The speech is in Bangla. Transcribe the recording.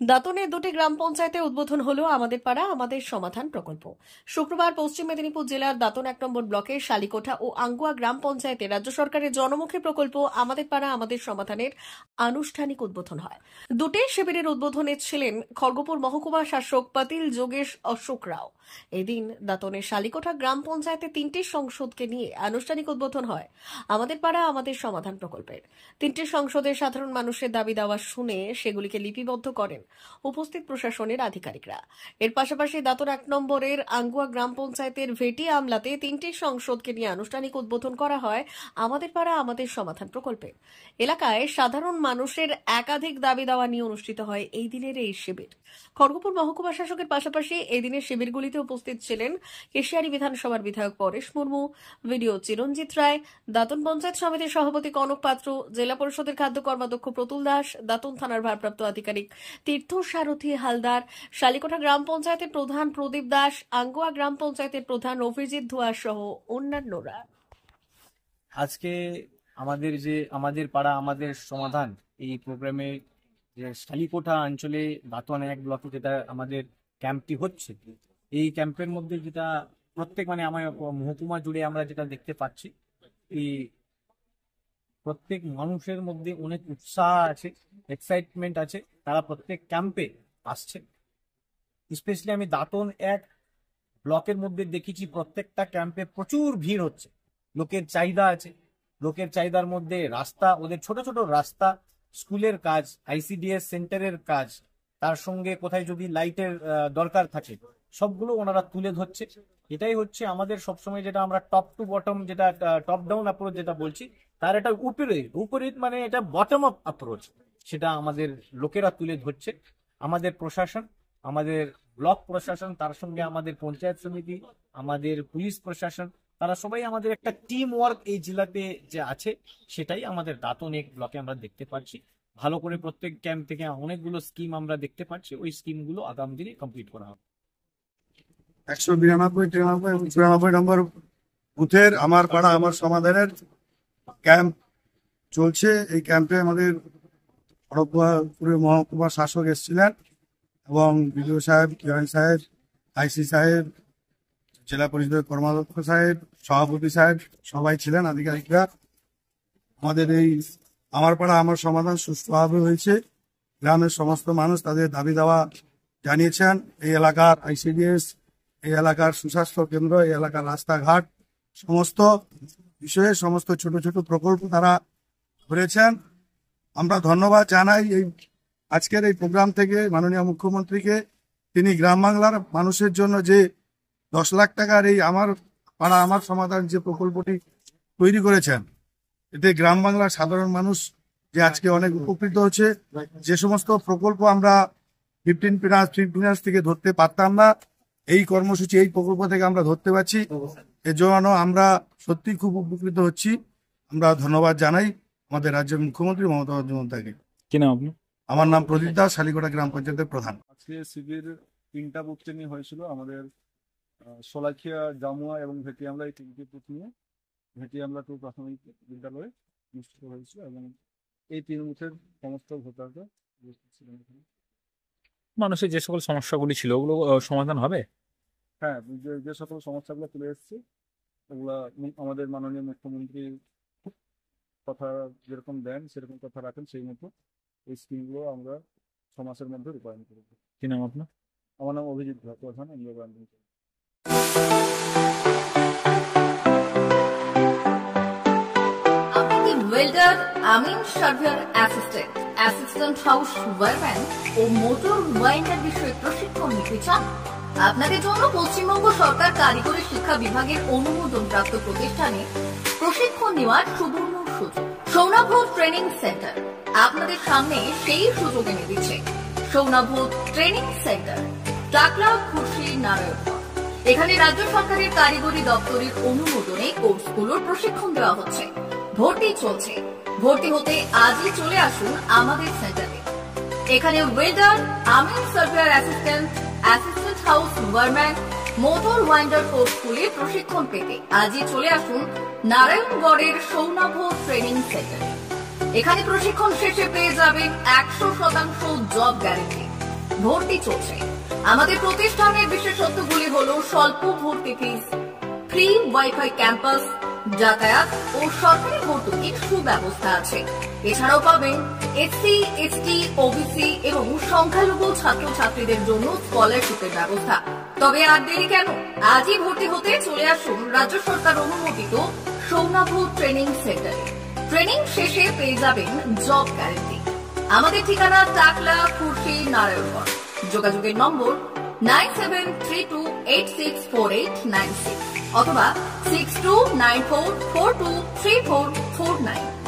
দাঁতনে দুটি গ্রাম পঞ্চায়েতে উদ্বোধন হলো আমাদের পাড়া আমাদের সমাধান প্রকল্প। শুক্রবার পশ্চিম মেদিনীপুর জেলার দাঁতন 1 নম্বর ব্লকের শালিকোঠা ও আঙ্গুয়া গ্রাম পঞ্চায়েতে রাজ্য সরকারের জনমুখী প্রকল্প আমাদের পাড়া আমাদের সমাধানের আনুষ্ঠানিক উদ্বোধন হয়। দুটি শিবিরের উদ্বোধনে ছিলেন খড়গপুর মহকুমা শাসক পাতিল যোগেশ অশোক রাও। এদিন দাঁতনের শালিকোঠা গ্রাম পঞ্চায়েতে 3টি সংসদকে নিয়ে আনুষ্ঠানিক উদ্বোধন হয় আমাদের পাড়া আমাদের সমাধান প্রকল্পের। 3টি সংসদের সাধারণ মানুষের দাবি দাওয়া শুনে সেগুলিকে লিপিবদ্ধ করেন উপস্থিত প্রশাসনের আধিকারিকরা। এর পাশাপাশি দাঁতন 1 নম্বরের আঙ্গুয়া গ্রাম পঞ্চায়েতের ভেটি আমলাতে 3টি সংসদকে নিয়ে আনুষ্ঠানিক উদ্বোধন করা হয় আমাদের পাড়া আমাদের সমাধান প্রকল্পে। এলাকায় সাধারণ মানুষের একাধিক দাবি দাওয়া নিয়ে অনুষ্ঠিত হয় এই দিনের এই শিবির। খড়গপুর মহকুমা শাসকের পাশাপাশি এই দিনের শিবিরগুলিতে উপস্থিত ছিলেন কেশিয়ারি বিধানসভার বিধায়ক পরেশ মুর্মু, ভিডিও চিরঞ্জিত রায়, দাঁতন পঞ্চায়েত সমিতির সভাপতি কনক পাত্র, জেলা পরিষদের খাদ্য কর্মাধ্যক্ষ প্রতুল দাস, দাঁতন থানার ভারপ্রাপ্ত আধিকারিক তীর্থ সারথী হালদার, শালিকোঠা গ্রাম পঞ্চায়েতের প্রধান প্রদীপ দাস, আঙ্গুয়া গ্রাম পঞ্চায়েতের প্রধান অভিজিৎ ধোয়া সহ অন্যান্যরা। আজকে আমাদের পাড়া আমাদের সমাধান এই প্রোগ্রামে যে শালিকোঠা অঞ্চলে দাঁতন 1 ব্লকে যেটা আমাদের ক্যাম্পটি হচ্ছে, এই ক্যাম্পের মধ্যে যেটা প্রত্যেক আমার মহকুমা জুড়ে আমরা যেটা দেখতে পাচ্ছি, এই প্রত্যেক মানুষের মধ্যে অনেক উৎসাহ আছে, এক্সাইটমেন্ট আছে, তারা প্রত্যেক ক্যাম্পে আসছে। স্পেশালি আমি দাঁতন 1 ব্লকের মধ্যে দেখেছি প্রত্যেকটা ক্যাম্পে প্রচুর ভিড় হচ্ছে, লোকের চাহিদা আছে। লোকের চাহিদার মধ্যে রাস্তা, ওদের ছোট ছোট রাস্তা, স্কুলের কাজ, আইসিডিএস সেন্টারের কাজ, তার সঙ্গে কোথায় যদি লাইটের দরকার থাকে, সবগুলো ওনারা তুলে ধরছে। এটাই হচ্ছে আমাদের সবসময় যেটা আমরা টপ টু বটম, যেটা টপ ডাউন অ্যাপ্রোচ যেটা বলছি, তার এটা উপরে এটা বটম আপ অ্যাপ্রোচ, সেটা আমাদের লোকেরা তুলে ধরছে। আমাদের প্রশাসন, আমাদের ব্লক প্রশাসন, তার সঙ্গে আমাদের পঞ্চায়েত সমিতি, আমাদের পুলিশ প্রশাসন, তারা সবাই আমাদের একটা টিম ওয়ার্ক এই জেলাতে যে আছে, সেটাই আমাদের দাঁতন 1 ব্লকে আমরা দেখতে পাচ্ছি। ভালো করে প্রত্যেক ক্যাম্প থেকে অনেকগুলো স্কিম আমরা দেখতে পাচ্ছি, ওই স্কিমগুলো আগামী দিনে কমপ্লিট করা হবে। 192, 93 এবং 94 নম্বর বুথের আমার পাড়া আমার সমাধানের ক্যাম্প চলছে। এই ক্যাম্পে আমাদের খড়গপুরের মহকুমা শাসক এসেছিলেন এবং বিডিও সাহেব, কিরণ সাহেব, আইসি সাহেব, জেলা পরিষদের কর্মাধ্যক্ষ সাহেব, সভাপতি সাহেব সবাই ছিলেন, আধিকারিকরা। আমাদের এই আমার পাড়া আমার সমাধান সুষ্ঠুভাবে হয়েছে। গ্রামের সমস্ত মানুষ তাদের দাবি দাওয়া জানিয়েছেন। এই এলাকার আইসিডিএস, এই এলাকার সুস্বাস্থ্য কেন্দ্র, এই এলাকার রাস্তাঘাট, সমস্ত বিষয়ে সমস্ত ছোট ছোট প্রকল্প তারা করেছেন। আমরা ধন্যবাদ জানাই এই আজকের এই প্রোগ্রাম থেকে মাননীয় মুখ্যমন্ত্রীকে। তিনি গ্রাম বাংলার মানুষের জন্য যে 10 লাখ টাকার এই আমার পাড়া আমার সমাধান যে প্রকল্পটি তৈরি করেছেন, এতে গ্রাম বাংলার সাধারণ মানুষ যে আজকে অনেক উপকৃত হচ্ছে। যে সমস্ত প্রকল্প আমরা 15 ফিনান্স থেকে ধরতে পারতাম না, এই কর্মসূচি, এই প্রকল্প থেকে আমরা ধরতে পারছি। এর জন্য আমরা সত্যি খুব উপকৃত হচ্ছি। আমরা ধন্যবাদ জানাই আমাদের রাজ্যের মুখ্যমন্ত্রী মমতা বন্দ্যোপাধ্যায়কে। কি নাম আপনার? আমার নাম প্রদীপ দাস, শালিকোঠা গ্রাম পঞ্চায়েতের প্রধান। আজকে শিবির 3টা বুথে নিয়ে হয়েছিল। আমাদের সোলাখিয়া, জামুয়া এবং ভেটি আমলা, এই 3টি বুথ নিয়ে ভেটি আমলা 2 প্রাথমিক বিদ্যালয়ে অনুষ্ঠিত হয়েছিল এবং এই 3 বুথের সমস্ত ভোটাররা উপস্থিত ছিলেন। মানুষের যে সকল সমস্যাগুলি ছিল ওগুলো সমাধান হবে। হ্যাঁ, যে সকল সমস্যাগুলো তুলে এসেছি ওগুলা আমাদের মাননীয় মুখ্যমন্ত্রী কথা যেরকম দেন সেরকম কথা রাখেন, সেই মতো এই স্কিমগুলো আমরা 6 মাসের মধ্যে রূপায়ণ করব। কি নাম আপনার? আমার নাম অভিজিৎ ধোয়া, প্রধান আঙ্গুয়া। ওয়েল্ডার, আমিন surveyor assistant, assistant house wireman ও মোটর ওয়াইন্ডার বিষয়ে প্রশিক্ষণ নিতে চান? আপনাদের জন্য পশ্চিমবঙ্গ সরকার কারিগরি শিক্ষা বিভাগের অনুমোদনপ্রাপ্ত প্রতিষ্ঠানে প্রশিক্ষণ নেওয়ার সুবর্ণ সুযোগ। সৌনাভ ট্রেনিং সেন্টার আপনাদের সামনে সেই সুযোগ এনে দিচ্ছে। সৌনাভ ট্রেনিং সেন্টার, টাকলা, খুশি, নারায়ণগড়। এখানে রাজ্য সরকারের কারিগরি দপ্তরের অনুমোদনে কোর্সগুলোর প্রশিক্ষণ দেওয়া হচ্ছে। ভর্তি চলছে। ভর্তি হতে আজই চলে আসুন আমাদের সেন্টারে। এখানে ওয়েল্ডার, আমিন surveyor assistant, assistant house wireman, motor winder কোর্সগুলি প্রশিক্ষণ পেতে আজই চলে আসুন নারায়ণগড়ের সৌনাভ ট্রেনিং সেন্টারে। এখানে প্রশিক্ষণ শেষে পেয়ে যাবেন 100% জব গ্যারেন্টি। ভর্তি চলছে। আমাদের প্রতিষ্ঠানের বিশেষত্বগুলি হলো স্বল্প ভর্তি ফিস, ফ্রি ওয়াইফাই ক্যাম্পাস, যাতায়াত ও সরকারি ভর্তুকির সুব্যবস্থা আছে। এছাড়াও পাবেন এসসি, এসটি, ওবিসি এবং সংখ্যালঘু ছাত্রছাত্রীদের জন্য স্কলারশিপের ব্যবস্থা। তবে আর দেরি কেন, আজই ভর্তি হতে চলে আসুন রাজ্য সরকার অনুমোদিত সৌনাভ ট্রেনিং সেন্টারে। ট্রেনিং শেষে পেয়ে যাবেন জব গ্যারান্টি। আমাদের ঠিকানা টাকলা, খুরশি, নারায়ণগঞ্জ। যোগাযোগের নম্বর 9732864896 অথবা 6294423449।